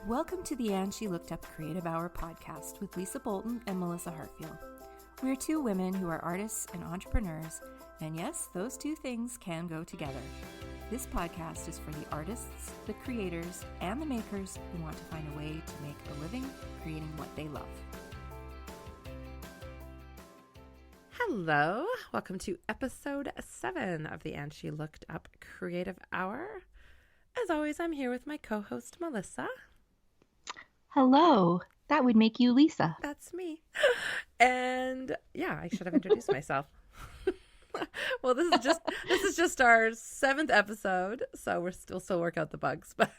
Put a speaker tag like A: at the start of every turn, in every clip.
A: Welcome to the And She Looked Up Creative Hour podcast with Lisa Bolton and Melissa Hartfield. We're two women who are artists and entrepreneurs, and yes, those two things can go together. This podcast is for the artists, the creators, and the makers who want to find a way to make a living creating what they love.
B: Hello, welcome to episode 7 of the And She Looked Up Creative Hour. As always, I'm here with my co-host, Melissa.
C: Hello, that would make you Lisa.
B: That's me. And yeah, I should have introduced myself. Well, this is just our 7th episode, so we're still work out the bugs, but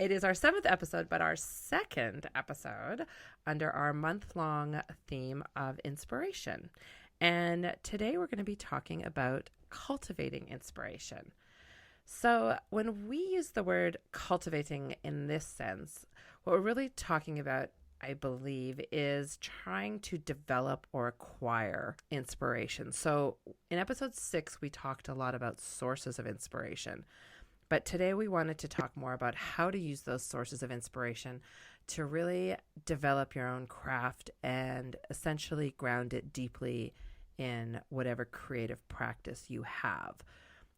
B: it is our 7th episode, but our 2nd episode under our month-long theme of inspiration. And today we're going to be talking about cultivating inspiration. So when we use the word cultivating in this sense, what we're really talking about, I believe, is trying to develop or acquire inspiration. So in episode 6, we talked a lot about sources of inspiration. But today we wanted to talk more about how to use those sources of inspiration to really develop your own craft and essentially ground it deeply in whatever creative practice you have.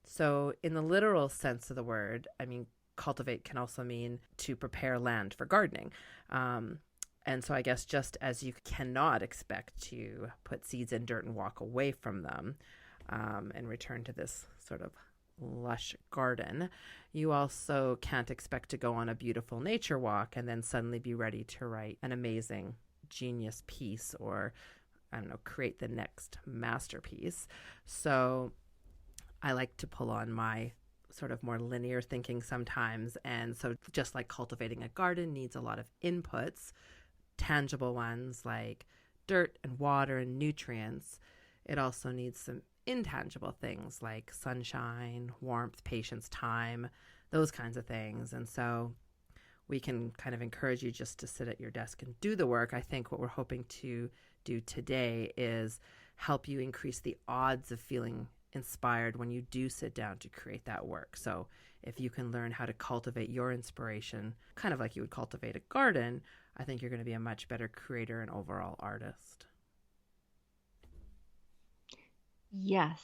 B: So in the literal sense of the word, I mean, cultivate can also mean to prepare land for gardening. And so I guess just as you cannot expect to put seeds in dirt and walk away from them and return to this sort of lush garden, you also can't expect to go on a beautiful nature walk and then suddenly be ready to write an amazing genius piece or, I don't know, create the next masterpiece. So I like to pull on my sort of more linear thinking sometimes. And so just like cultivating a garden needs a lot of inputs, tangible ones like dirt and water and nutrients, it also needs some intangible things like sunshine, warmth, patience, time, those kinds of things. And so we can kind of encourage you just to sit at your desk and do the work. I think what we're hoping to do today is help you increase the odds of feeling inspired when you do sit down to create that work. So if you can learn how to cultivate your inspiration, kind of like you would cultivate a garden, I think you're going to be a much better creator and overall artist.
C: Yes.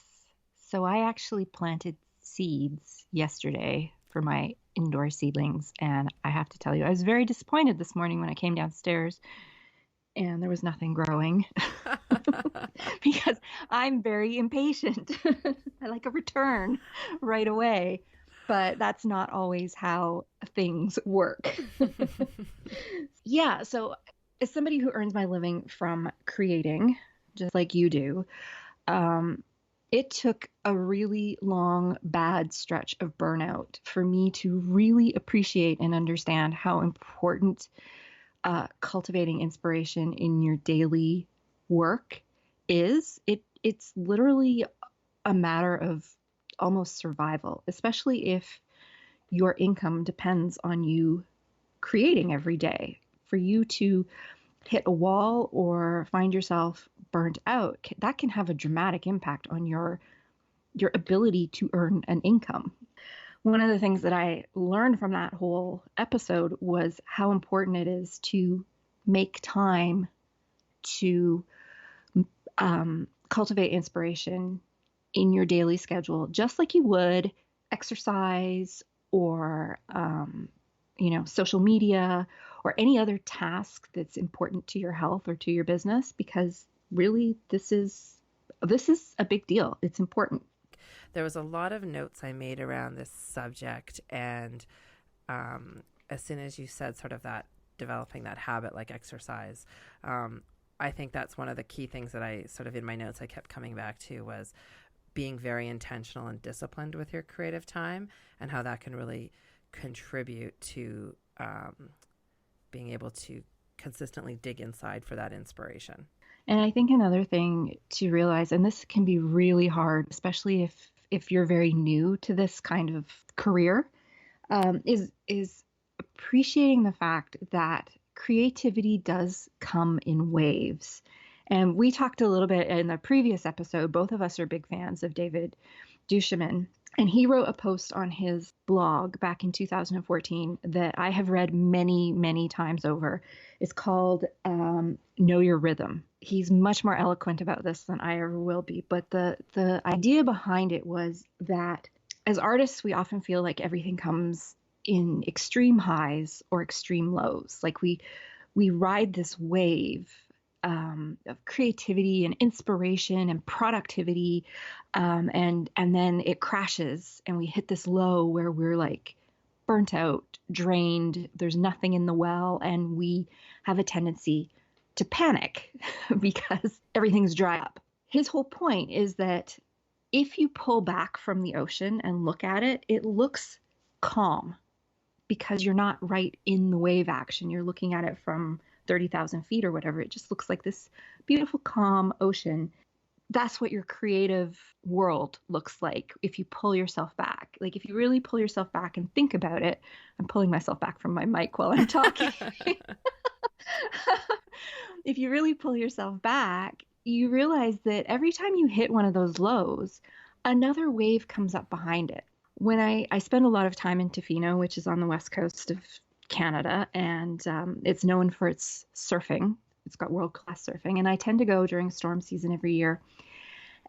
C: So I actually planted seeds yesterday for my indoor seedlings. And I have to tell you, I was very disappointed this morning when I came downstairs and there was nothing growing because I'm very impatient. I like a return right away, but that's not always how things work. Yeah. So as somebody who earns my living from creating, just like you do, it took a really long, bad stretch of burnout for me to really appreciate and understand how important cultivating inspiration in your daily work is. It's literally a matter of almost survival, especially if your income depends on you creating every day. For you to hit a wall or find yourself burnt out, that can have a dramatic impact on your ability to earn an income. One of the things that I learned from that whole episode was how important it is to make time to cultivate inspiration in your daily schedule, just like you would exercise or, social media or any other task that's important to your health or to your business, because really this is a big deal. It's important.
B: There was a lot of notes I made around this subject, and as soon as you said sort of that developing that habit like exercise, I think that's one of the key things that I sort of in my notes I kept coming back to was being very intentional and disciplined with your creative time and how that can really contribute to being able to consistently dig inside for that inspiration.
C: And I think another thing to realize, and this can be really hard, especially if you're very new to this kind of career, is appreciating the fact that creativity does come in waves. And we talked a little bit in the previous episode. Both of us are big fans of David Duchemin. And he wrote a post on his blog back in 2014 that I have read many, many times over. It's called Know Your Rhythm. He's much more eloquent about this than I ever will be. But the idea behind it was that as artists, we often feel like everything comes in extreme highs or extreme lows. Like we ride this wave of creativity and inspiration and productivity, and then it crashes and we hit this low where we're like burnt out, drained. There's nothing in the well, and we have a tendency to panic because everything's dry up. His whole point is that if you pull back from the ocean and look at it, it looks calm because you're not right in the wave action. You're looking at it from 30,000 feet or whatever. It just looks like this beautiful, calm ocean. That's what your creative world looks like if you pull yourself back. Like if you really pull yourself back and think about it. I'm pulling myself back from my mic while I'm talking. If you really pull yourself back, you realize that every time you hit one of those lows, another wave comes up behind it. When I spend a lot of time in Tofino, which is on the west coast of Canada, and it's known for its surfing. It's got world-class surfing, and I tend to go during storm season every year.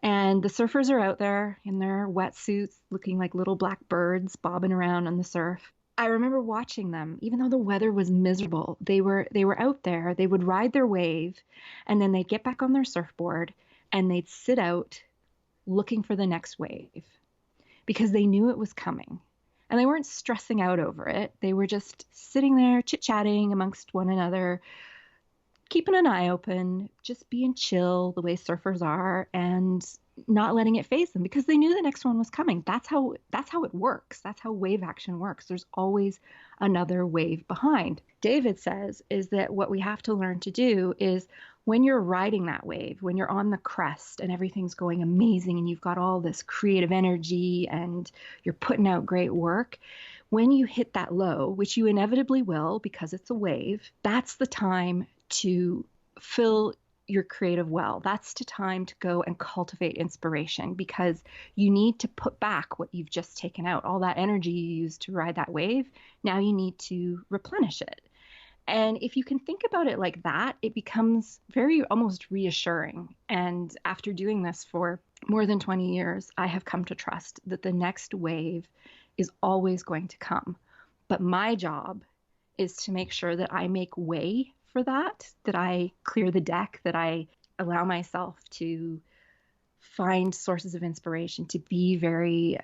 C: And the surfers are out there in their wetsuits, looking like little black birds bobbing around on the surf. I remember watching them, even though the weather was miserable. They were out there. They would ride their wave, and then they'd get back on their surfboard, and they'd sit out looking for the next wave because they knew it was coming. And they weren't stressing out over it. They were just sitting there chit-chatting amongst one another, keeping an eye open, just being chill the way surfers are, and not letting it faze them because they knew the next one was coming. That's how it works. That's how wave action works. There's always another wave behind. David says is that what we have to learn to do is when you're riding that wave, when you're on the crest and everything's going amazing and you've got all this creative energy and you're putting out great work, when you hit that low, which you inevitably will because it's a wave, that's the time to fill your creative well. That's the time to go and cultivate inspiration because you need to put back what you've just taken out. All that energy you used to ride that wave, now you need to replenish it. And if you can think about it like that, it becomes very almost reassuring. And after doing this for more than 20 years, I have come to trust that the next wave is always going to come. But my job is to make sure that I make way for that I clear the deck, that I allow myself to find sources of inspiration, to be very,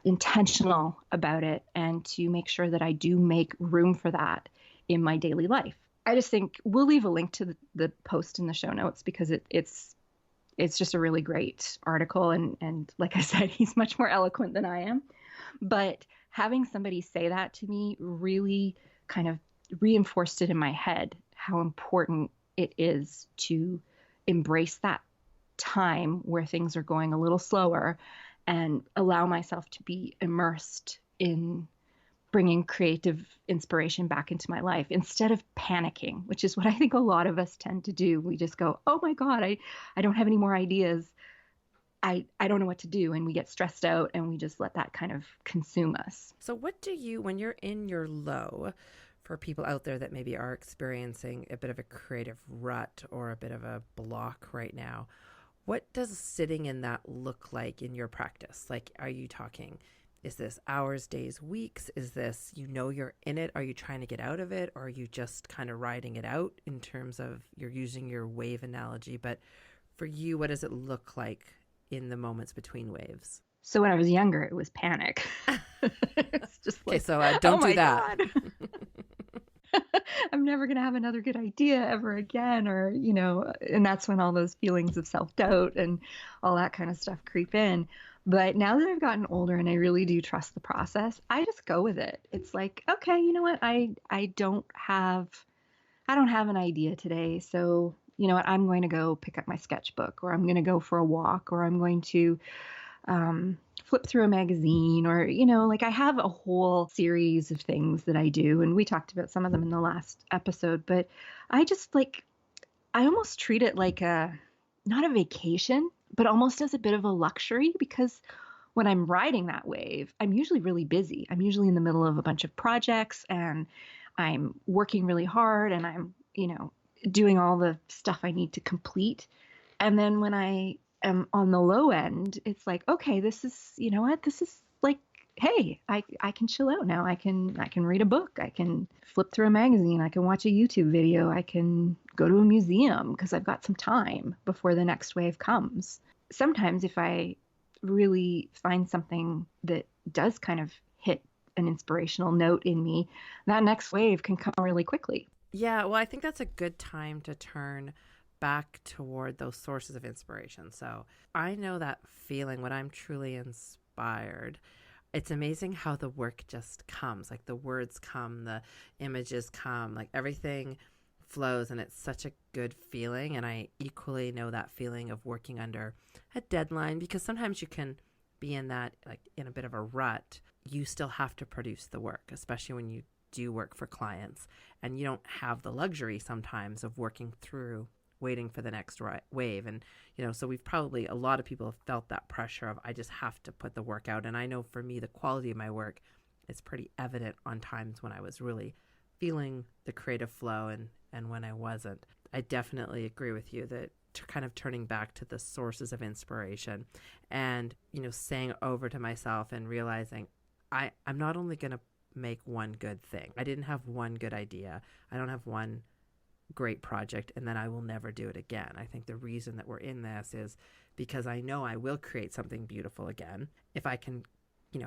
C: intentional about it, and to make sure that I do make room for that in my daily life. I just think we'll leave a link to the post in the show notes because it's just a really great article. And like I said, he's much more eloquent than I am. But having somebody say that to me really kind of reinforced it in my head how important it is to embrace that time where things are going a little slower and allow myself to be immersed in bringing creative inspiration back into my life instead of panicking, which is what I think a lot of us tend to do. We just go, oh my God, I don't have any more ideas. I don't know what to do. And we get stressed out and we just let that kind of consume us.
B: So what do you, when you're in your low, for people out there that maybe are experiencing a bit of a creative rut or a bit of a block right now, what does sitting in that look like in your practice? Like, are you talking, is this hours, days, weeks? Is this, you're in it? Are you trying to get out of it? Or are you just kind of riding it out in terms of you're using your wave analogy? But for you, what does it look like in the moments between waves?
C: So when I was younger, it was panic. It's just like,
B: okay, so don't do that.
C: I'm never going to have another good idea ever again. Or, and that's when all those feelings of self-doubt and all that kind of stuff creep in. But now that I've gotten older and I really do trust the process, I just go with it. It's like, okay, you know what? I don't have an idea today. So, you know what? I'm going to go pick up my sketchbook, or I'm going to go for a walk, or I'm going to flip through a magazine, or, like I have a whole series of things that I do. And we talked about some of them in the last episode, but I just I almost treat it like not a vacation, but almost as a bit of a luxury, because when I'm riding that wave, I'm usually really busy. I'm usually in the middle of a bunch of projects and I'm working really hard and I'm, doing all the stuff I need to complete. And then when I am on the low end, it's like, okay, this is, you know what? This is like, hey, I can chill out now. I can read a book. I can flip through a magazine. I can watch a YouTube video. I can go to a museum because I've got some time before the next wave comes. Sometimes if I really find something that does kind of hit an inspirational note in me, that next wave can come really quickly.
B: Yeah, well, I think that's a good time to turn back toward those sources of inspiration. So I know that feeling when I'm truly inspired. It's amazing how the work just comes, like the words come, the images come, like everything flows, and it's such a good feeling. And I equally know that feeling of working under a deadline, because sometimes you can be in that, like in a bit of a rut. You still have to produce the work, especially when you do work for clients, and you don't have the luxury sometimes of working through waiting for the next wave. And so we've probably, a lot of people have felt that pressure of, I just have to put the work out. And I know for me, the quality of my work is pretty evident on times when I was really feeling the creative flow and when I wasn't. I definitely agree with you that kind of turning back to the sources of inspiration and saying over to myself and realizing I'm not only going to make one good thing. I didn't have one good idea. I don't have one great project and then I will never do it again. I think the reason that we're in this is because I know I will create something beautiful again. If I can,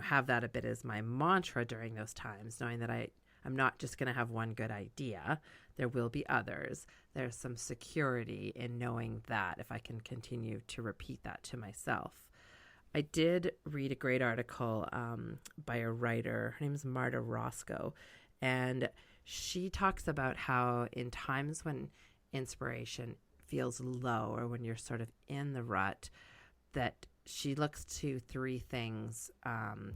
B: have that a bit as my mantra during those times, knowing that I'm not just going to have one good idea. There will be others. There's some security in knowing that if I can continue to repeat that to myself. I did read a great article by a writer. Her name is Marta Roscoe, and she talks about how in times when inspiration feels low or when you're sort of in the rut, that she looks to three things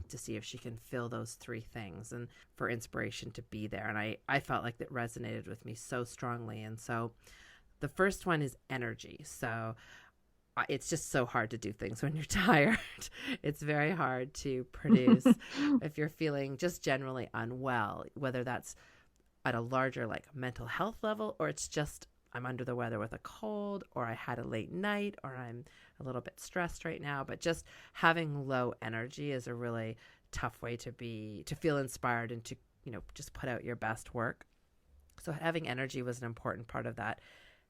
B: to see if she can fill those three things and for inspiration to be there. And I felt like that resonated with me so strongly. And so the first one is energy. So it's just so hard to do things when you're tired. It's very hard to produce if you're feeling just generally unwell, whether that's at a larger like mental health level, or it's just I'm under the weather with a cold, or I had a late night, or I'm a little bit stressed right now. But just having low energy is a really tough way to feel inspired and to, just put out your best work. So having energy was an important part of that.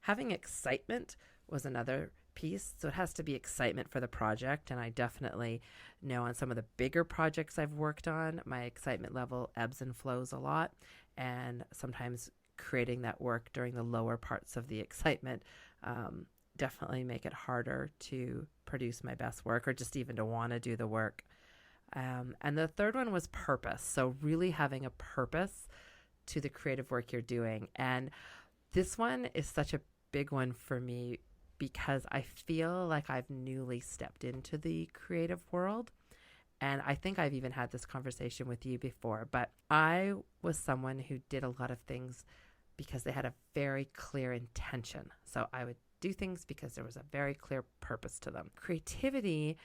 B: Having excitement was another piece. So it has to be excitement for the project. And I definitely know on some of the bigger projects I've worked on, my excitement level ebbs and flows a lot. And sometimes creating that work during the lower parts of the excitement definitely make it harder to produce my best work or just even to want to do the work. And the third one was purpose. So really having a purpose to the creative work you're doing. And this one is such a big one for me because I feel like I've newly stepped into the creative world. And I think I've even had this conversation with you before, but I was someone who did a lot of things because they had a very clear intention. So I would do things because there was a very clear purpose to them. Creativity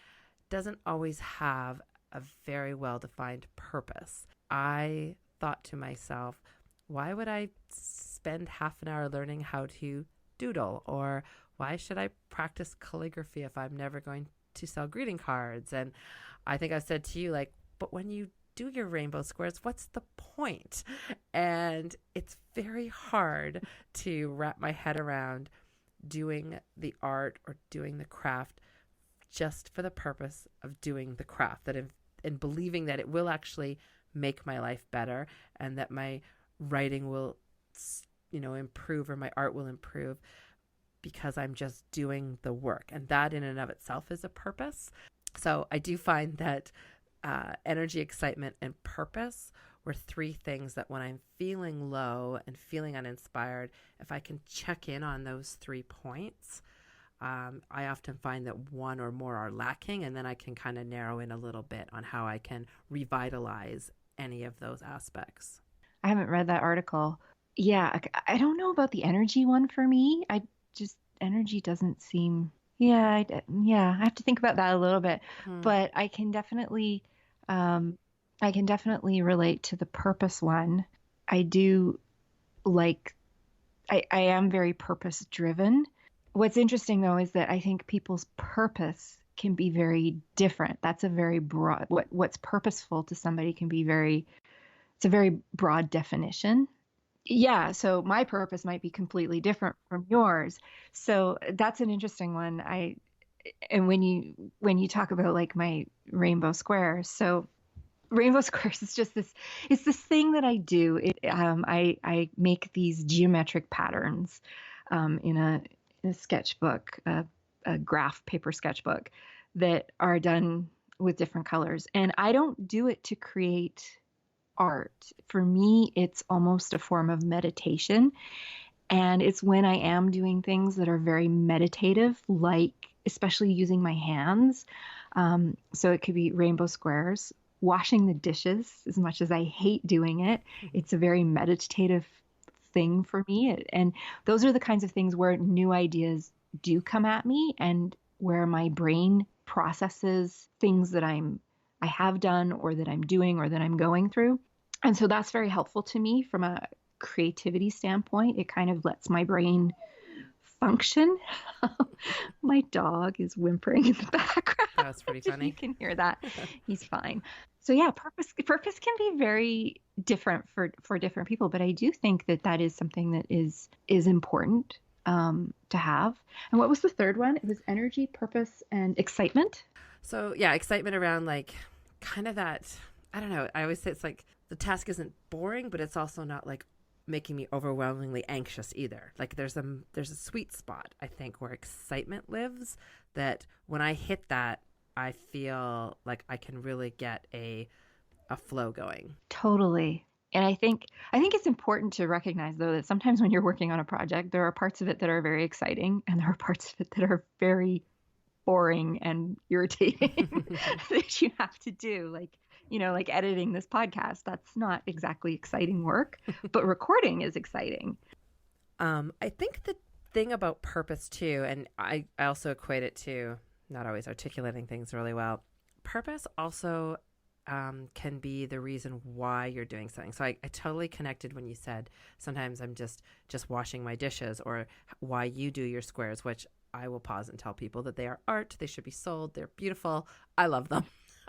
B: doesn't always have a very well-defined purpose. I thought to myself, why would I spend half an hour learning how to doodle? Or why should I practice calligraphy if I'm never going to sell greeting cards? And I think I said to you, like, but when you do your rainbow squares, what's the point? And it's very hard to wrap my head around doing the art or doing the craft just for the purpose of doing the craft, and believing that it will actually make my life better and that my writing will, improve or my art will improve because I'm just doing the work. And that in and of itself is a purpose. So I do find that energy, excitement, and purpose were three things that when I'm feeling low and feeling uninspired, if I can check in on those 3 points, I often find that one or more are lacking, and then I can kind of narrow in a little bit on how I can revitalize any of those aspects.
C: I haven't read that article. Yeah, I don't know about the energy one for me. Energy doesn't seem, Yeah, I have to think about that a little bit,
B: Hmm.
C: but um, I can definitely relate to the purpose one. I do like, I am very purpose driven. What's interesting though is that I think people's purpose can be very different. That's a very broad, what's purposeful to somebody can be it's a very broad definition. Yeah, so my purpose might be completely different from yours. So that's an interesting one. And when you talk about like my rainbow squares, so rainbow squares is just this, it's this thing that I do. I make these geometric patterns in a sketchbook, a graph paper sketchbook that are done with different colors. And I don't do it to create art. For me, it's almost a form of meditation. And it's when I am doing things that are very meditative, like especially using my hands. So it could be rainbow squares, washing the dishes, as much as I hate doing it. It's a very meditative thing for me. And those are the kinds of things where new ideas do come at me and where my brain processes things that I have done or that I'm doing or that I'm going through. And so that's very helpful to me from a creativity standpoint. It kind of lets my brain function. My dog is whimpering in the background.
B: That was pretty
C: If you
B: funny.
C: can hear that, he's fine. So yeah, purpose can be very different for different people, but I do think that that is something that is important to have. And what was the third one? It was energy, purpose, and excitement.
B: So yeah, excitement around like kind of that. I don't know. I always say it's like the task isn't boring, but it's also not like making me overwhelmingly anxious either. Like there's a sweet spot I think where excitement lives. That when I hit that, I feel like I can really get a flow going.
C: Totally. And I think it's important to recognize though that sometimes when you're working on a project, there are parts of it that are very exciting and there are parts of it that are very boring and irritating that you have to do. Like, like editing this podcast, that's not exactly exciting work, but recording is exciting.
B: I think the thing about purpose too, and I also equate it to not always articulating things really well. Purpose also can be the reason why you're doing something. So I totally connected when you said sometimes I'm just washing my dishes, or why you do your squares, which I will pause and tell people that they are art. They should be sold. They're beautiful. I love them.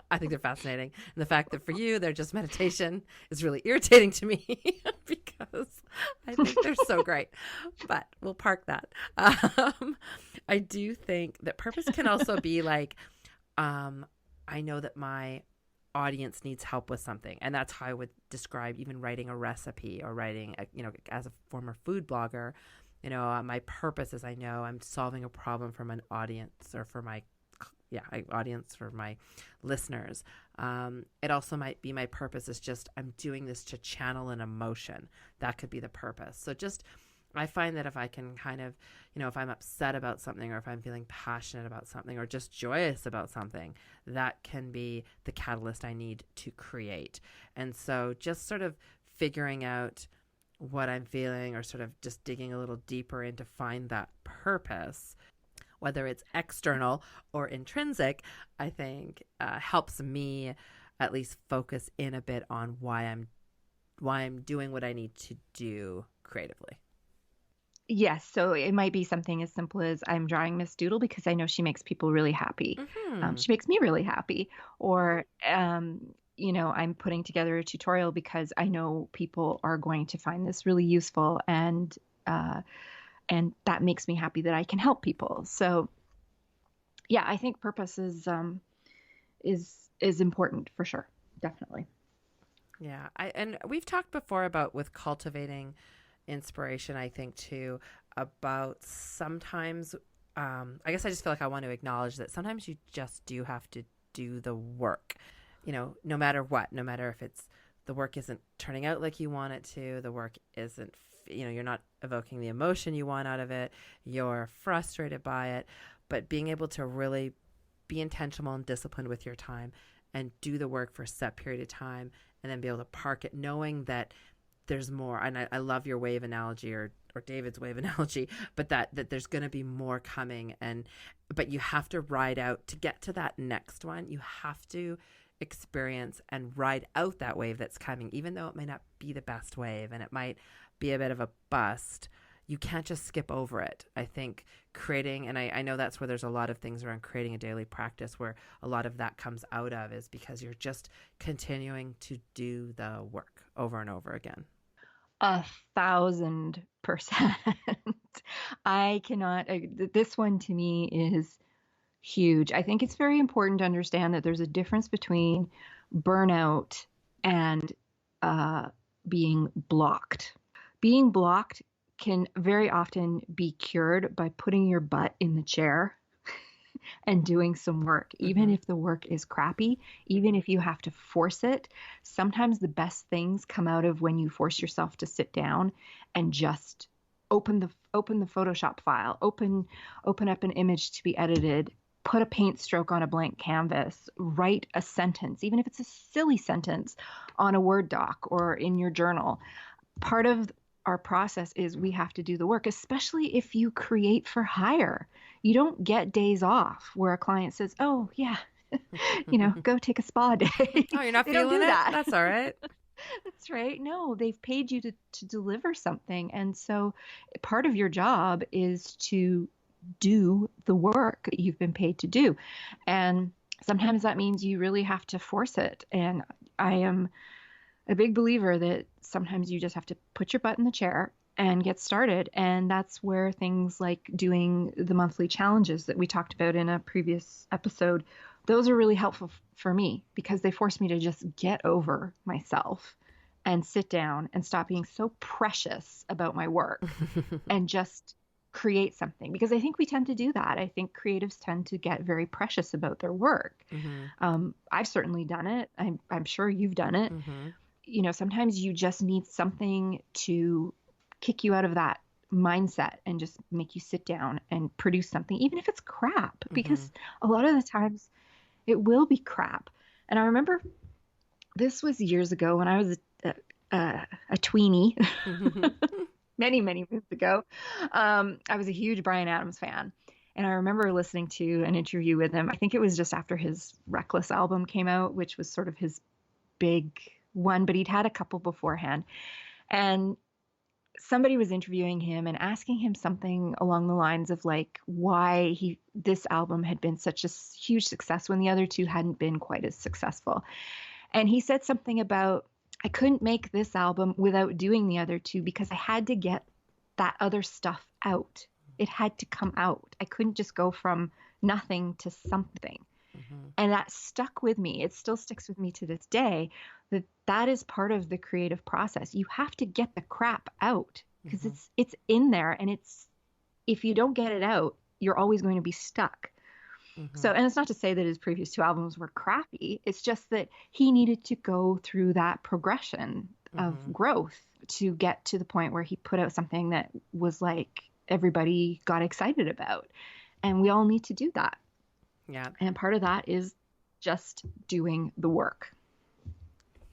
B: I think they're fascinating. And the fact that for you, they're just meditation is really irritating to me because I think they're so great. But we'll park that. I do think that purpose can also be like, I know that my audience needs help with something. And that's how I would describe even writing a recipe or writing, as a former food blogger. My purpose is I know I'm solving a problem for my audience or for my audience, for my listeners. It also might be my purpose is just I'm doing this to channel an emotion. That could be the purpose. So just I find that if I can kind of, if I'm upset about something or if I'm feeling passionate about something or just joyous about something, that can be the catalyst I need to create. And so just sort of figuring out what I'm feeling or sort of just digging a little deeper in to find that purpose, whether it's external or intrinsic, I think helps me at least focus in a bit on why I'm doing what I need to do creatively.
C: Yes, so it might be something as simple as I'm drawing Miss Doodle because I know she makes people really happy.
B: Hmm.
C: She makes me really happy. Or, I'm putting together a tutorial because I know people are going to find this really useful, uh, and that makes me happy that I can help people. So, yeah, I think purpose is important for sure, definitely.
B: Yeah, and we've talked before about with cultivating inspiration. I think too about sometimes. I guess I just feel like I want to acknowledge that sometimes you just do have to do the work. No matter what, no matter if it's the work isn't turning out like you want it to, the work isn't. You're not evoking the emotion you want out of it. You're frustrated by it, but being able to really be intentional and disciplined with your time and do the work for a set period of time and then be able to park it knowing that there's more. And I love your wave analogy or or David's wave analogy, but that there's going to be more coming. But you have to ride out to get to that next one. You have to experience and ride out that wave that's coming, even though it may not be the best wave and it might be a bit of a bust. You can't just skip over it. I think creating, and I know that's where there's a lot of things around creating a daily practice where a lot of that comes out of, is because you're just continuing to do the work over and over again.
C: 1,000%. I cannot, this one to me is huge. I think it's very important to understand that there's a difference between burnout and being blocked. Being blocked can very often be cured by putting your butt in the chair and doing some work, even if the work is crappy, even if you have to force it. Sometimes the best things come out of when you force yourself to sit down and just open the Photoshop file, open up an image to be edited, put a paint stroke on a blank canvas, write a sentence, even if it's a silly sentence, on a Word doc or in your journal. Part of our process is we have to do the work, especially if you create for hire. You don't get days off where a client says, oh, yeah, go take a spa day.
B: Oh, you're not feeling it?
C: That.
B: That's all right.
C: That's right. No, they've paid you to deliver something. And so part of your job is to do the work that you've been paid to do. And sometimes that means you really have to force it. And I am a big believer that sometimes you just have to put your butt in the chair and get started. And that's where things like doing the monthly challenges that we talked about in a previous episode, those are really helpful for me because they force me to just get over myself and sit down and stop being so precious about my work and just create something. Because I think we tend to do that. I think creatives tend to get very precious about their work. I've certainly done it. I'm sure you've done it. Sometimes you just need something to kick you out of that mindset and just make you sit down and produce something, even if it's crap, because a lot of the times it will be crap. And I remember this was years ago when I was a tweenie, many, many moons ago. I was a huge Bryan Adams fan. And I remember listening to an interview with him. I think it was just after his Reckless album came out, which was sort of his big one, but he'd had a couple beforehand. And somebody was interviewing him and asking him something along the lines of like why this album had been such a huge success when the other two hadn't been quite as successful. And he said something about, I couldn't make this album without doing the other two because I had to get that other stuff out. It had to come out. I couldn't just go from nothing to something. And that stuck with me. It still sticks with me to this day, that is part of the creative process. You have to get the crap out because it's in there, and if you don't get it out, you're always going to be stuck. So, and it's not to say that his previous two albums were crappy. It's just that he needed to go through that progression of growth to get to the point where he put out something that was like everybody got excited about. And we all need to do that.
B: Yeah.
C: And part of that is just doing the work.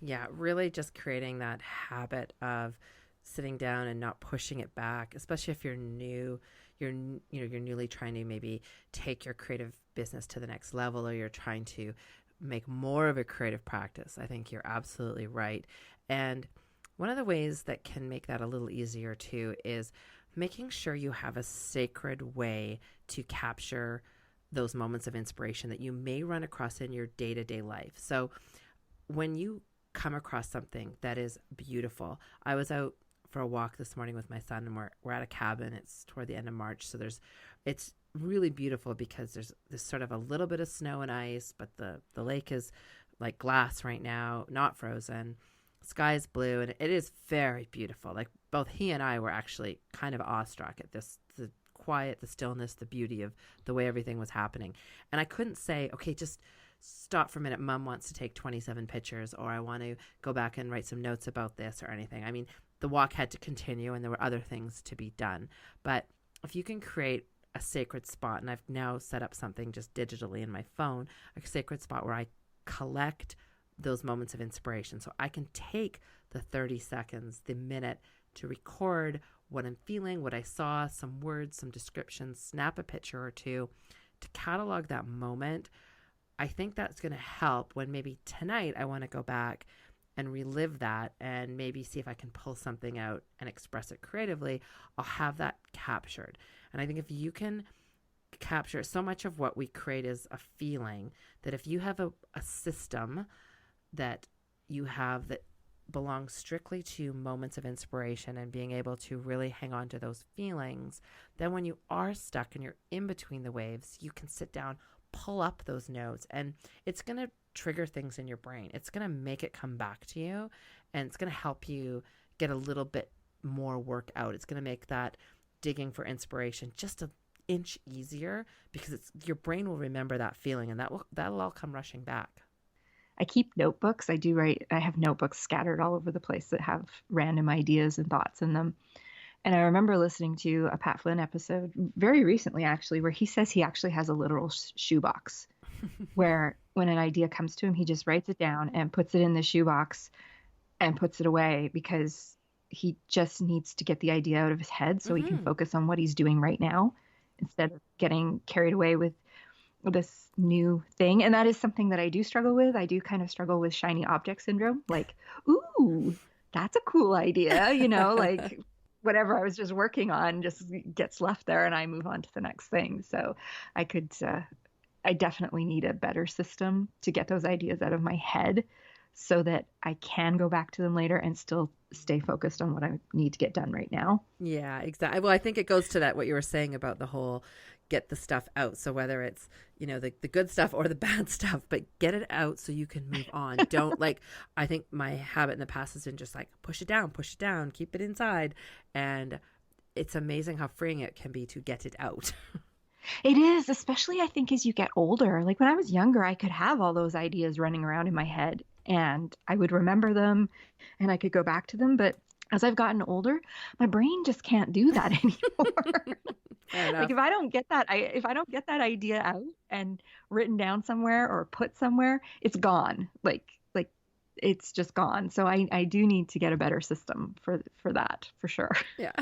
B: Yeah, really just creating that habit of sitting down and not pushing it back, especially if you're new, you're newly trying to maybe take your creative business to the next level, or you're trying to make more of a creative practice. I think you're absolutely right. And one of the ways that can make that a little easier too is making sure you have a sacred way to capture those moments of inspiration that you may run across in your day-to-day life. So when you come across something that is beautiful, I was out for a walk this morning with my son, and we're at a cabin. It's toward the end of March, so it's really beautiful because there's sort of a little bit of snow and ice, but the lake is like glass right now, not frozen. Sky is blue, and it is very beautiful. Like both he and I were actually kind of awestruck at the quiet, the stillness, the beauty of the way everything was happening. And I couldn't say, okay, just stop for a minute. Mom wants to take 27 pictures, or I want to go back and write some notes about this or anything. I mean, the walk had to continue and there were other things to be done. But if you can create a sacred spot, and I've now set up something just digitally in my phone, a sacred spot where I collect those moments of inspiration. So I can take the 30 seconds, the minute to record what I'm feeling, what I saw, some words, some descriptions, snap a picture or two to catalog that moment. I think that's going to help when maybe tonight I want to go back and relive that and maybe see if I can pull something out and express it creatively. I'll have that captured. And I think if you can capture, so much of what we create is a feeling, that if you have a system that you have that belongs strictly to moments of inspiration and being able to really hang on to those feelings, then when you are stuck and you're in between the waves, you can sit down, pull up those notes, and it's going to trigger things in your brain. It's going to make it come back to you, and it's going to help you get a little bit more work out. It's going to make that digging for inspiration just an inch easier, because your brain will remember that feeling, and that'll all come rushing back.
C: I keep notebooks. I have notebooks scattered all over the place that have random ideas and thoughts in them. And I remember listening to a Pat Flynn episode very recently, actually, where he says he actually has a literal shoebox where when an idea comes to him, he just writes it down and puts it in the shoebox and puts it away, because he just needs to get the idea out of his head so he can focus on what he's doing right now instead of getting carried away with this new thing. And that is something that I do struggle with. I do kind of struggle with shiny object syndrome. Like, ooh, that's a cool idea. Like whatever I was just working on just gets left there and I move on to the next thing. So I definitely need a better system to get those ideas out of my head so that I can go back to them later and still stay focused on what I need to get done right now.
B: Yeah, exactly. Well, I think it goes to that, what you were saying about the whole get the stuff out. So whether it's, the good stuff or the bad stuff, but get it out so you can move on. Don't I think my habit in the past has been just push it down, keep it inside. And it's amazing how freeing it can be to get it out.
C: It is, especially I think as you get older. Like when I was younger, I could have all those ideas running around in my head and I would remember them and I could go back to them. But as I've gotten older, my brain just can't do that anymore. Like if I don't get that idea out and written down somewhere or put somewhere, it's gone. Like it's just gone. So I do need to get a better system for that, for sure.
B: Yeah.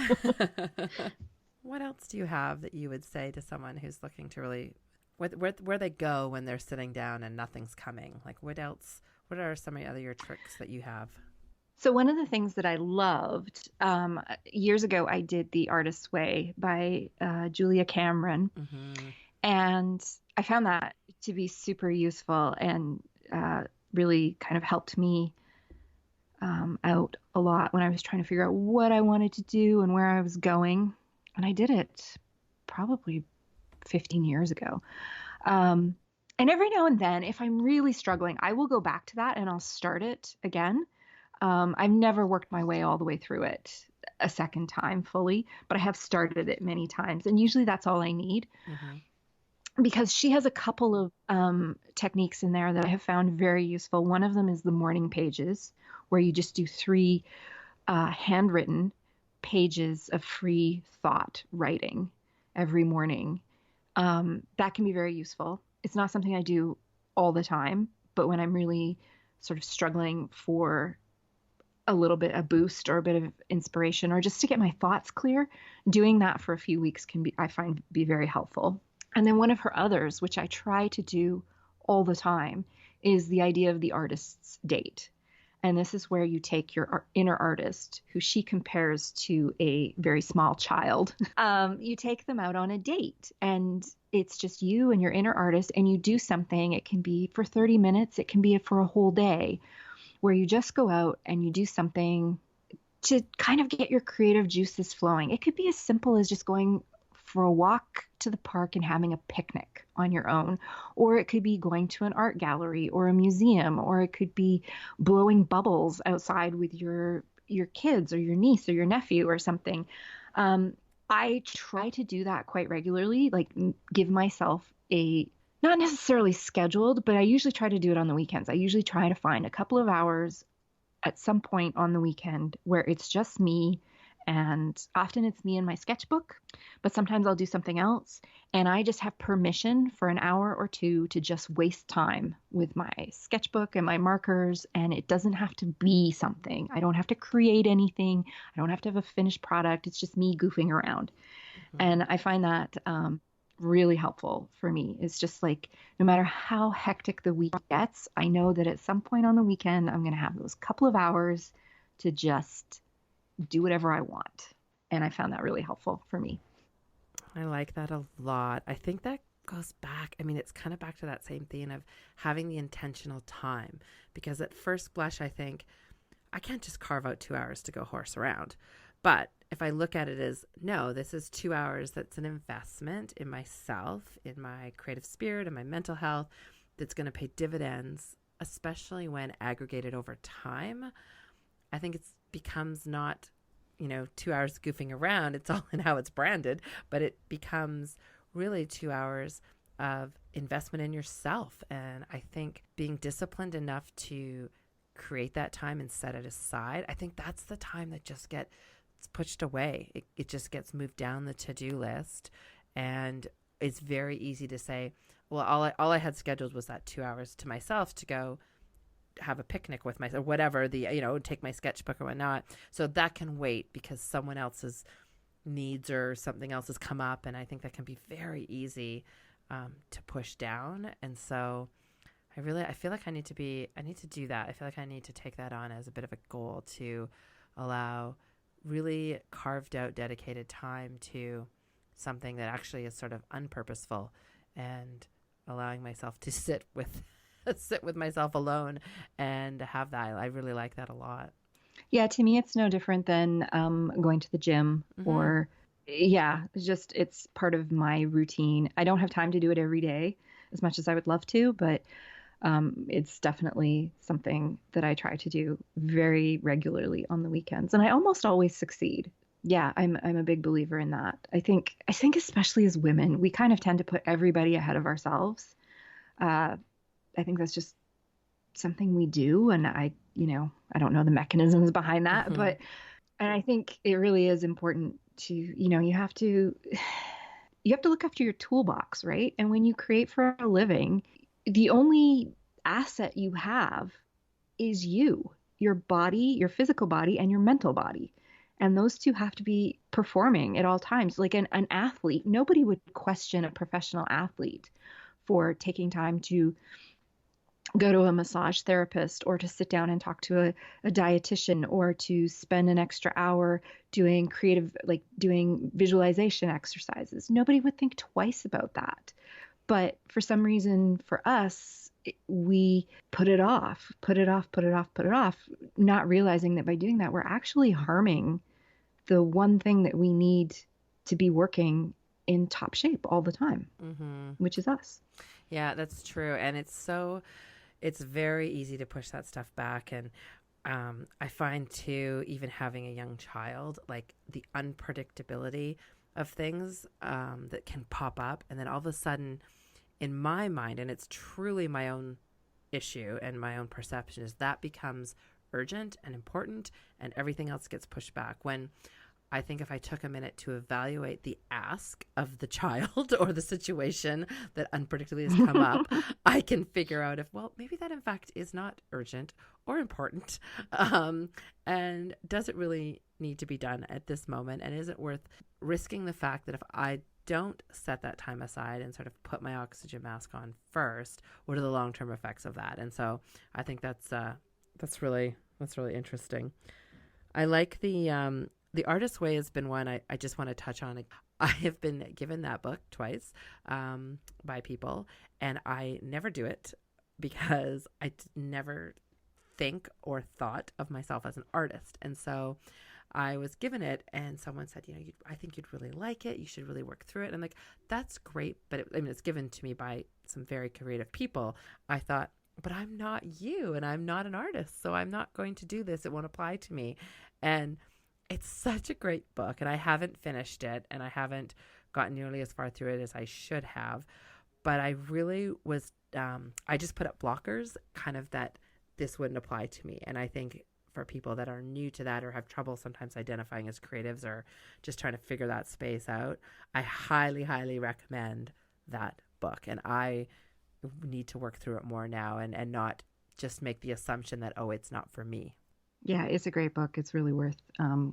B: What else do you have that you would say to someone who's looking to really where they go when they're sitting down and nothing's coming? Like what else? What are some of the other tricks that you have?
C: So one of the things that I loved years ago, I did The Artist's Way by Julia Cameron. And I found that to be super useful and really kind of helped me out a lot when I was trying to figure out what I wanted to do and where I was going. And I did it probably 15 years ago. And every now and then, if I'm really struggling, I will go back to that and I'll start it again. I've never worked my way all the way through it a second time fully, but I have started it many times. And usually that's all I need because she has a couple of techniques in there that I have found very useful. One of them is the morning pages, where you just do 3 handwritten pages of free thought writing every morning. That can be very useful. It's not something I do all the time, but when I'm really sort of struggling for a little bit, a boost or a bit of inspiration, or just to get my thoughts clear, doing that for a few weeks I find very helpful. And then one of her others, which I try to do all the time, is the idea of the artist's date. And this is where you take your inner artist, who she compares to a very small child. You take them out on a date, and it's just you and your inner artist, and you do something. It can be for 30 minutes. It can be for a whole day, where you just go out and you do something to kind of get your creative juices flowing. It could be as simple as just going for a walk to the park and having a picnic on your own, or it could be going to an art gallery or a museum, or it could be blowing bubbles outside with your kids or your niece or your nephew or something. I try to do that quite regularly, like give myself a not necessarily scheduled, but I usually try to do it on the weekends. I usually try to find a couple of hours at some point on the weekend where it's just me And often it's me and my sketchbook, but sometimes I'll do something else. And I just have permission for an hour or two to just waste time with my sketchbook and my markers. And it doesn't have to be something. I don't have to create anything. I don't have to have a finished product. It's just me goofing around. And I find that really helpful for me. It's just like no matter how hectic the week gets, I know that at some point on the weekend, I'm going to have those couple of hours to just do whatever I want. And I found that really helpful for me.
B: I like that a lot. I think that goes back. I mean, it's kind of back to that same theme of having the intentional time. Because at first blush, I think I can't just carve out 2 hours to go horse around. But if I look at it as, no, this is 2 hours that's an investment in myself, in my creative spirit, and my mental health that's going to pay dividends, especially when aggregated over time. I think it becomes not, 2 hours goofing around. It's all in how it's branded, but it becomes really 2 hours of investment in yourself. And I think being disciplined enough to create that time and set it aside, I think that's the time that just gets pushed away. It just gets moved down the to-do list. And it's very easy to say, well, all I had scheduled was that 2 hours to myself to go have a picnic with myself, whatever take my sketchbook or whatnot. So that can wait because someone else's needs or something else has come up. And I think that can be very easy to push down. And so I feel like I need to do that. I feel like I need to take that on as a bit of a goal to allow really carved out, dedicated time to something that actually is sort of unpurposeful, and allowing myself to sit with myself alone and have that. I really like that a lot.
C: Yeah, to me, it's no different than going to the gym or, yeah, it's part of my routine. I don't have time to do it every day as much as I would love to, but it's definitely something that I try to do very regularly on the weekends, and I almost always succeed. Yeah, I'm a big believer in that. I think especially as women, we kind of tend to put everybody ahead of ourselves. I think that's just something we do, and I don't know the mechanisms behind that, but and I think it really is important to, you have to look after your toolbox, right? And when you create for a living, the only asset you have is your body, your physical body, and your mental body. And those two have to be performing at all times. Like an athlete, nobody would question a professional athlete for taking time to go to a massage therapist or to sit down and talk to a dietitian or to spend an extra hour doing doing visualization exercises. Nobody would think twice about that. But for some reason, for us, we put it off, not realizing that by doing that, we're actually harming the one thing that we need to be working in top shape all the time, which is us.
B: Yeah, that's true. And it's very easy to push that stuff back. And I find too, even having a young child, like the unpredictability of things that can pop up. And then all of a sudden, in my mind, and it's truly my own issue and my own perception, is that becomes urgent and important, and everything else gets pushed back. When I think if I took a minute to evaluate the ask of the child or the situation that unpredictably has come up, I can figure out if, well, maybe that in fact is not urgent or important. And does it really need to be done at this moment? And is it worth risking the fact that if I don't set that time aside and sort of put my oxygen mask on first, what are the long-term effects of that? And so I think that's really interesting. I like the Artist's Way has been one I just want to touch on. I have been given that book twice by people, and I never do it because I never think or thought of myself as an artist. And so I was given it, and someone said, I think you'd really like it. You should really work through it. And I'm like, that's great. But it's given to me by some very creative people. I thought, but I'm not you, and I'm not an artist, so I'm not going to do this. It won't apply to me. And it's such a great book, and I haven't finished it, and I haven't gotten nearly as far through it as I should have. But I really was, I just put up blockers, kind of that this wouldn't apply to me. And I think for people that are new to that or have trouble sometimes identifying as creatives or just trying to figure that space out. I highly, highly recommend that book. And I need to work through it more now and not just make the assumption that, oh, it's not for me.
C: Yeah, it's a great book. It's really worth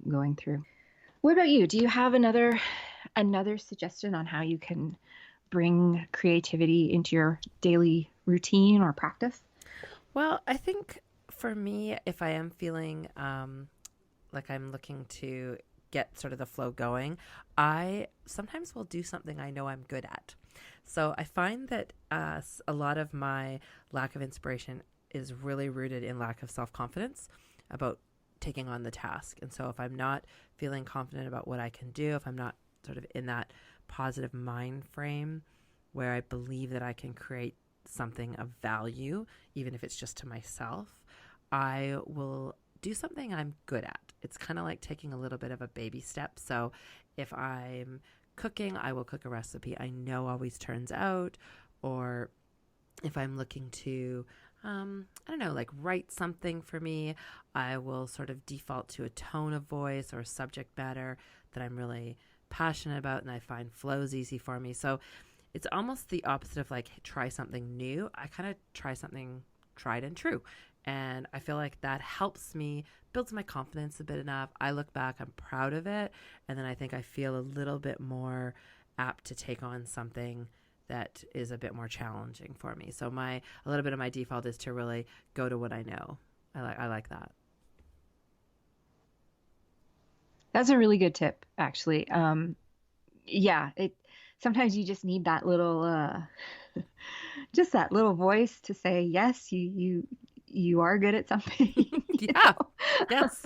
C: going through. What about you? Do you have another suggestion on how you can bring creativity into your daily routine or practice?
B: Well, I think for me, if I am feeling like I'm looking to get sort of the flow going, I sometimes will do something I know I'm good at. So I find that a lot of my lack of inspiration is really rooted in lack of self-confidence about taking on the task. And so if I'm not feeling confident about what I can do, if I'm not sort of in that positive mind frame where I believe that I can create something of value, even if it's just to myself, I will do something I'm good at. It's kind of like taking a little bit of a baby step. So if I'm cooking, I will cook a recipe I know always turns out. Or if I'm looking to, I don't know, like write something for me, I will sort of default to a tone of voice or a subject matter that I'm really passionate about and I find flows easy for me. So it's almost the opposite of like try something new. I kind of try something tried and true. And I feel like that helps me, builds my confidence a bit enough. I look back, I'm proud of it. And then I think I feel a little bit more apt to take on something that is a bit more challenging for me. So a little bit of my default is to really go to what I know. I like that.
C: That's a really good tip, actually. Yeah, it sometimes you just need that little just that little voice to say, yes, you are good at something. You
B: Yeah.
C: know?
B: Yes.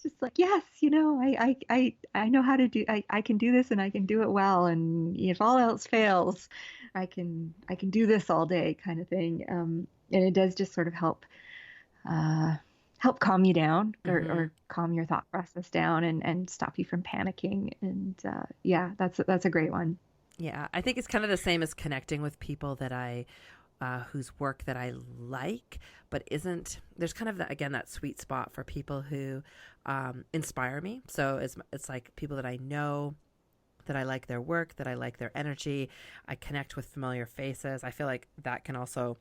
C: Just like, yes, I know how to do I can do this and I can do it well. And if all else fails, I can do this all day kind of thing. And it does just sort of uh, help calm you down
B: Mm-hmm.
C: or calm your thought process down and stop you from panicking. And yeah, that's a great one.
B: Yeah. I think it's kind of the same as connecting with people that whose work that I like, but isn't, there's kind of, again, that sweet spot for people who inspire me. So it's like people that I know, that I like their work, that I like their energy. I connect with familiar faces. I feel like that can also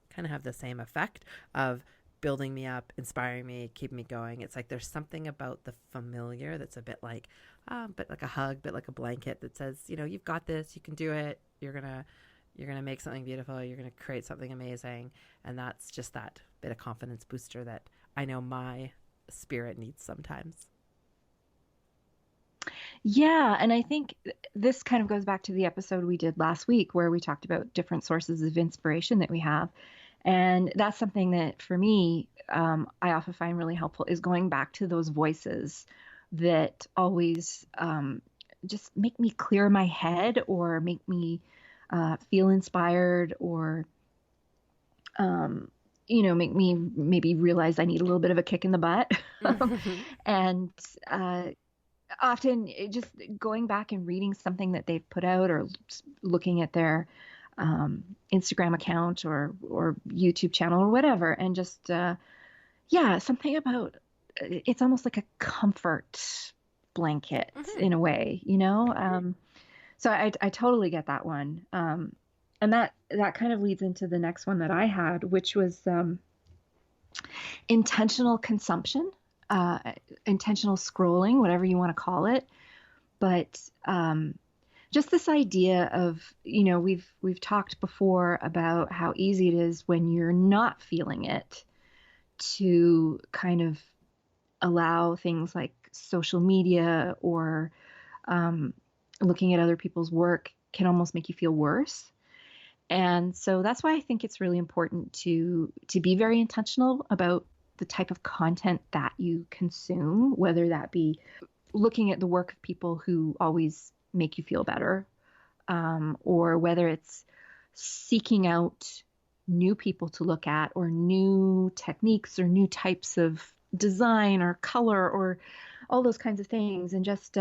B: kind of have the same effect of building me up, inspiring me, keeping me going. It's like there's something about the familiar that's a bit like a hug, bit like a blanket that says, you've got this, you can do it. You're gonna make something beautiful. You're gonna create something amazing, and that's just that bit of confidence booster that I know my spirit needs sometimes.
C: Yeah, and I think this kind of goes back to the episode we did last week where we talked about different sources of inspiration that we have. And that's something that for me, I often find really helpful is going back to those voices that always just make me clear my head or make me feel inspired or, um, make me maybe realize I need a little bit of a kick in the butt. And uh, often just going back and reading something that they've put out or looking at their Instagram account or YouTube channel or whatever, and just yeah, something about it's almost like a comfort blanket
B: Mm-hmm.
C: in a way, so I totally get that one, and that kind of leads into the next one that I had, which was intentional consumption, uh, intentional scrolling, whatever you want to call it. But just this idea of, we've talked before about how easy it is when you're not feeling it to kind of allow things like social media or um, looking at other people's work can almost make you feel worse. And so that's why I think it's really important to be very intentional about the type of content that you consume, whether that be looking at the work of people who always make you feel better, or whether it's seeking out new people to look at or new techniques or new types of design or color or all those kinds of things, and just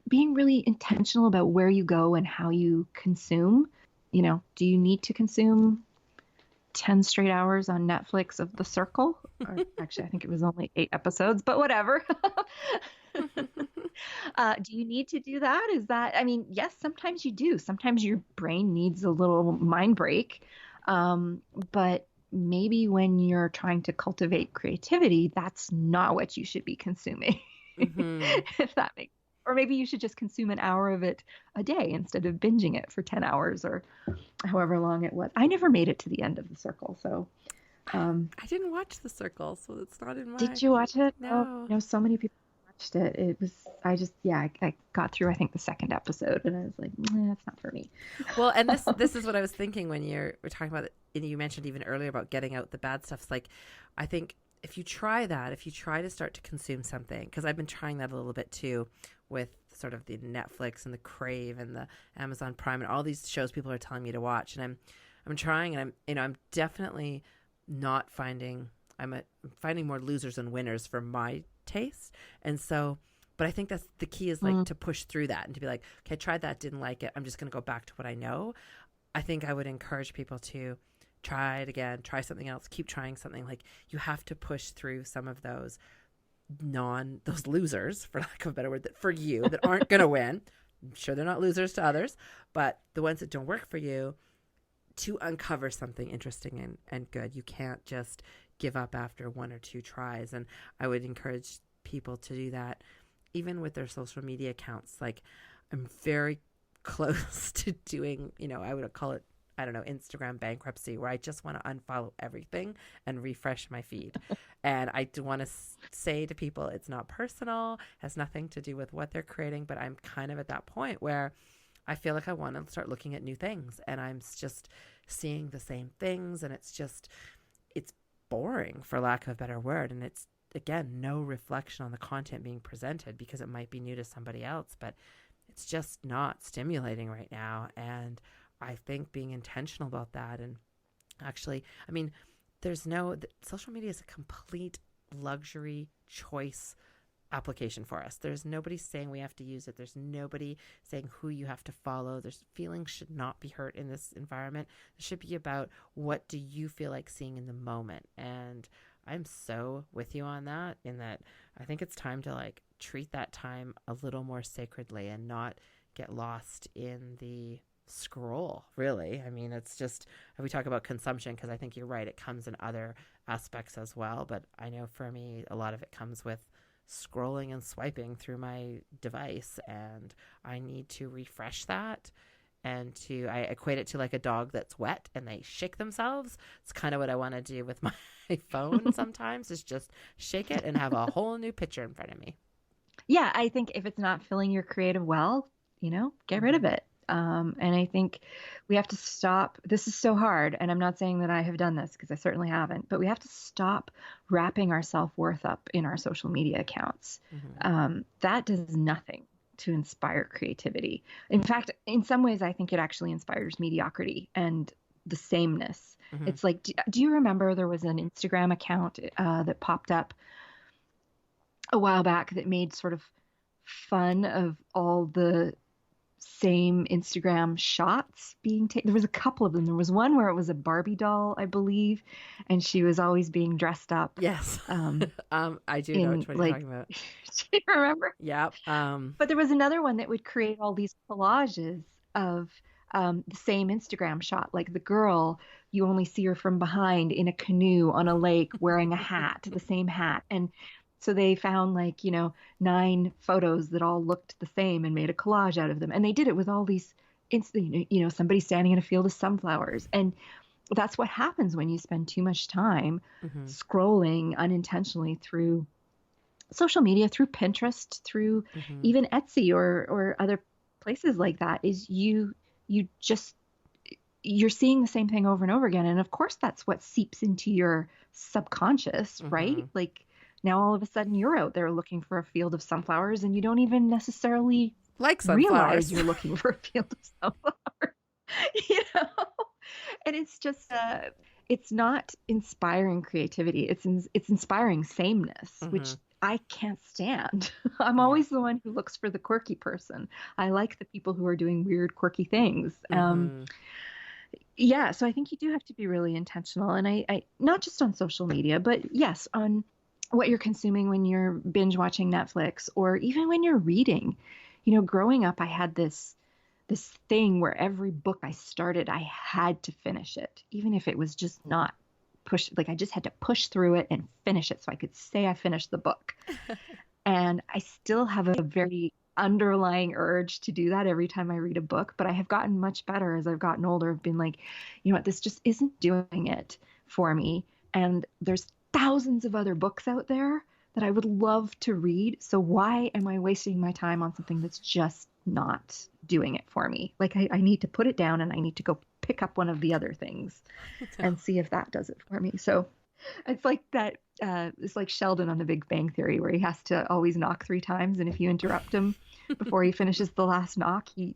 C: being really intentional about where you go and how you consume. Do you need to consume 10 straight hours on Netflix of The Circle. Or actually, I think it was only 8 episodes, but whatever. Do you need to do that? Is that, I mean, yes, sometimes you do. Sometimes your brain needs a little mind break. But maybe when you're trying to cultivate creativity, that's not what you should be consuming. If that makes, or maybe you should just consume an hour of it a day instead of binging it for 10 hours or however long it was. I never made it to the end of The Circle. So,
B: I didn't watch The Circle, so it's not in my.
C: did you watch it?
B: No.
C: Oh, so many people watched it. It was, I just, yeah, I got through, I think, the second episode and I was like, that's not for me.
B: Well, and this is what I was thinking when we're talking about it. And you mentioned even earlier about getting out the bad stuff. It's like, I think if you try to start to consume something, because I've been trying that a little bit too with sort of the Netflix and the Crave and the Amazon Prime and all these shows people are telling me to watch, and I'm trying, and I'm definitely not finding, I'm finding more losers and winners for my taste. And so, but I think that's the key, is like to push through that and to be like, okay, I tried that, didn't like it, I'm just going to go back to what I know. I think I would encourage people to try it again, try something else, keep trying something. Like, you have to push through some of those losers, for lack of a better word, that for you, that aren't going to win. I'm sure they're not losers to others, but the ones that don't work for you, to uncover something interesting and good. You can't just give up after 1 or 2 tries. And I would encourage people to do that, even with their social media accounts. Like, I'm very close to doing, I would call it, I don't know, Instagram bankruptcy, where I just want to unfollow everything and refresh my feed. And I do want to say to people, it's not personal, has nothing to do with what they're creating, but I'm kind of at that point where I feel like I want to start looking at new things, and I'm just seeing the same things, and it's boring, for lack of a better word. And it's, again, no reflection on the content being presented, because it might be new to somebody else, but it's just not stimulating right now. And I think being intentional about that, and actually, I mean, social media is a complete luxury choice application for us. There's nobody saying we have to use it. There's nobody saying who you have to follow. There's feelings should not be hurt in this environment. It should be about, what do you feel like seeing in the moment? And I'm so with you on that, in that I think it's time to like treat that time a little more sacredly and not get lost in the scroll, really. I mean, it's just, we talk about consumption, because I think you're right, it comes in other aspects as well. But I know for me, a lot of it comes with scrolling and swiping through my device, and I need to refresh that. And I equate it to like a dog that's wet and they shake themselves. It's kind of what I want to do with my phone sometimes, is just shake it and have a whole new picture in front of me.
C: Yeah, I think if it's not filling your creative well, get rid of it. And I think we have to stop. This is so hard, and I'm not saying that I have done this, because I certainly haven't, but we have to stop wrapping our self-worth up in our social media accounts. That does nothing to inspire creativity. In fact, in some ways, I think it actually inspires mediocrity and the sameness. It's like, do you remember there was an Instagram account that popped up a while back that made sort of fun of all the same Instagram shots being taken? There was a couple of them. There was one where it was a Barbie doll, I believe, and she was always being dressed up.
B: Yes. I do know what you're talking about.
C: Do you remember?
B: Yep.
C: But there was another one that would create all these collages of the same Instagram shot. Like the girl, you only see her from behind in a canoe on a lake wearing a hat, the same hat. And so they found 9 photos that all looked the same and made a collage out of them. And they did it with all these, somebody standing in a field of sunflowers. And that's what happens when you spend too much time scrolling unintentionally through social media, through Pinterest, through even Etsy or other places like that, is you're seeing the same thing over and over again. And of course, that's what seeps into your subconscious, right? Like, now all of a sudden you're out there looking for a field of sunflowers, and you don't even necessarily realize you're looking for a field of sunflowers. And it's just it's not inspiring creativity. It's inspiring sameness, which I can't stand. I'm always the one who looks for the quirky person. I like the people who are doing weird, quirky things. Yeah, so I think you do have to be really intentional. And I not just on social media, but yes, on what you're consuming when you're binge watching Netflix or even when you're reading. Growing up, I had this thing where every book I started, I had to finish it, even if it was just not push, like I just had to push through it and finish it so I could say I finished the book. And I still have a very underlying urge to do that every time I read a book, but I have gotten much better as I've gotten older. I've been like, what, this just isn't doing it for me. And there's thousands of other books out there that I would love to read. So why am I wasting my time on something that's just not doing it for me? Like I need to put it down and I need to go pick up one of the other things and see if that does it for me. So it's like that. It's like Sheldon on The Big Bang Theory, where he has to always knock 3 times, and if you interrupt him before he finishes the last knock, he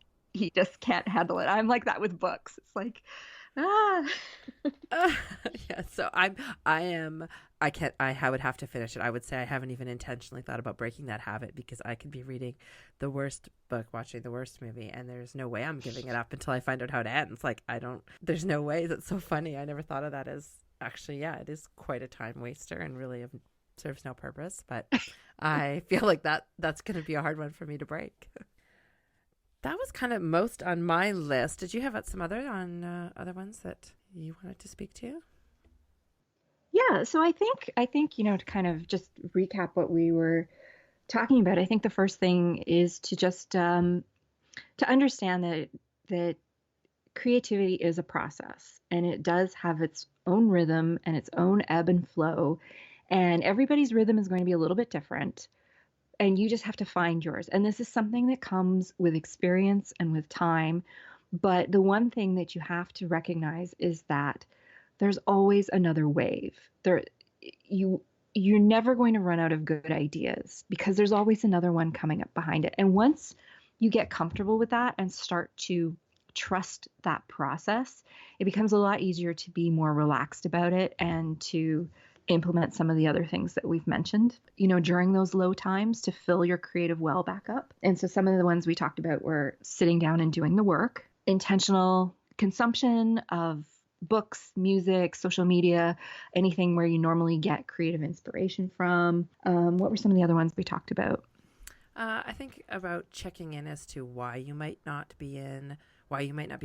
C: just can't handle it. I'm like that with books. It's like, ah.
B: Yeah, so I am I would have to finish it. I would say I haven't even intentionally thought about breaking that habit because I could be reading the worst book, watching the worst movie, and there's no way I'm giving it up until I find out how it ends. Like there's no way. That's so funny. I never thought of that as actually, yeah, it is quite a time waster and really serves no purpose, but I feel like that's going to be a hard one for me to break. That was kind of most on my list. Did you have some other ones that you wanted to speak to?
C: Yeah, so I think to kind of just recap what we were talking about, I think the first thing is to just to understand that creativity is a process and it does have its own rhythm and its own ebb and flow, and everybody's rhythm is going to be a little bit different, and you just have to find yours. And this is something that comes with experience and with time. But the one thing that you have to recognize is that there's always another wave. You you're never going to run out of good ideas because there's always another one coming up behind it. And once you get comfortable with that and start to trust that process, it becomes a lot easier to be more relaxed about it and to implement some of the other things that we've mentioned, during those low times to fill your creative well back up. And so some of the ones we talked about were sitting down and doing the work, intentional consumption of books, music, social media, anything where you normally get creative inspiration from. What were some of the other ones we talked about?
B: I think about checking in as to why you might not be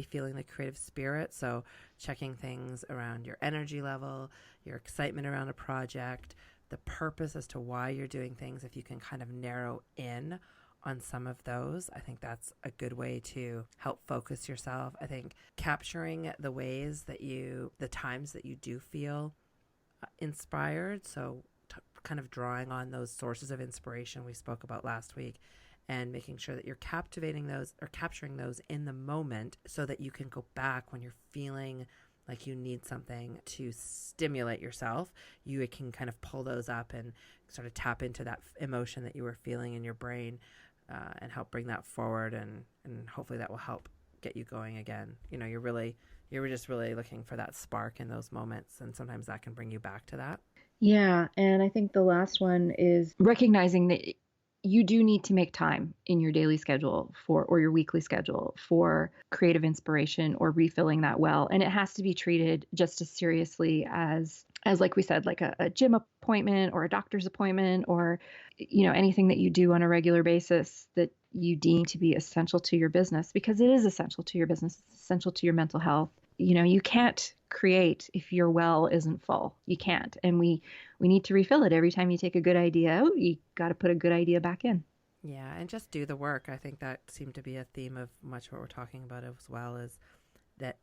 B: feeling the creative spirit. So checking things around your energy level, your excitement around a project, the purpose as to why you're doing things. If you can kind of narrow in on some of those, I think that's a good way to help focus yourself. I think capturing the times that you do feel inspired. So kind of drawing on those sources of inspiration we spoke about last week and making sure that you're capturing those in the moment so that you can go back when you're feeling like you need something to stimulate yourself. You can kind of pull those up and sort of tap into that emotion that you were feeling in your brain and help bring that forward, and hopefully that will help get you going again. You're just really looking for that spark in those moments, and sometimes that can bring you back to that.
C: Yeah, and I think the last one is recognizing that you do need to make time in your daily schedule or your weekly schedule for creative inspiration or refilling that well. And it has to be treated just as seriously as like we said, like a gym appointment or a doctor's appointment or, anything that you do on a regular basis that you deem to be essential to your business, because it is essential to your business, it's essential to your mental health. You can't create if your well isn't full. You can't. And we need to refill it every time you take a good idea out. You got to put a good idea back in.
B: Yeah, and just do the work. I think that seemed to be a theme of much what we're talking about as well, is that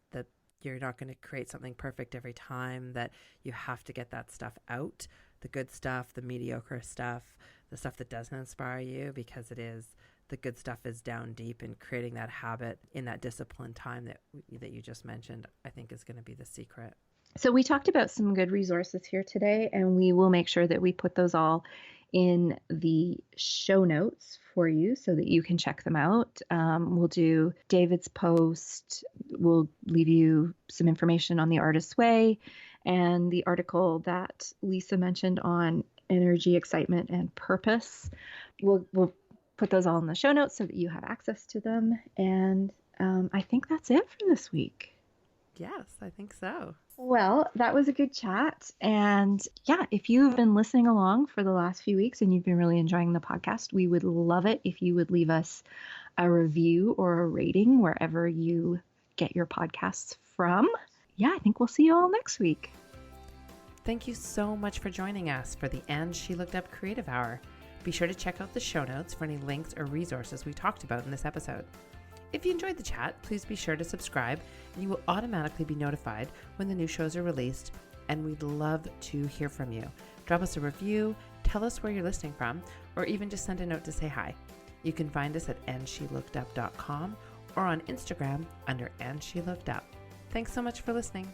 B: you're not going to create something perfect every time, that you have to get that stuff out, the good stuff, the mediocre stuff, the stuff that doesn't inspire you, because the good stuff is down deep, and creating that habit in that disciplined time that you just mentioned, I think is going to be the secret.
C: So we talked about some good resources here today, and we will make sure that we put those all in the show notes for you so that you can check them out. We'll do David's post. We'll leave you some information on the Artist's Way and the article that Lisa mentioned on energy, excitement, and purpose. We'll put those all in the show notes so that you have access to them. And I think that's it for this week.
B: Yes, I think so.
C: Well, that was a good chat. And yeah, if you've been listening along for the last few weeks and you've been really enjoying the podcast, we would love it if you would leave us a review or a rating wherever you get your podcasts from. Yeah, I think we'll see you all next week.
B: Thank you so much for joining us for the And She Looked Up Creative Hour. Be sure to check out the show notes for any links or resources we talked about in this episode. If you enjoyed the chat, please be sure to subscribe and you will automatically be notified when the new shows are released, and we'd love to hear from you. Drop us a review, tell us where you're listening from, or even just send a note to say hi. You can find us at andshelookedup.com or on Instagram under andshelookedup. Thanks so much for listening.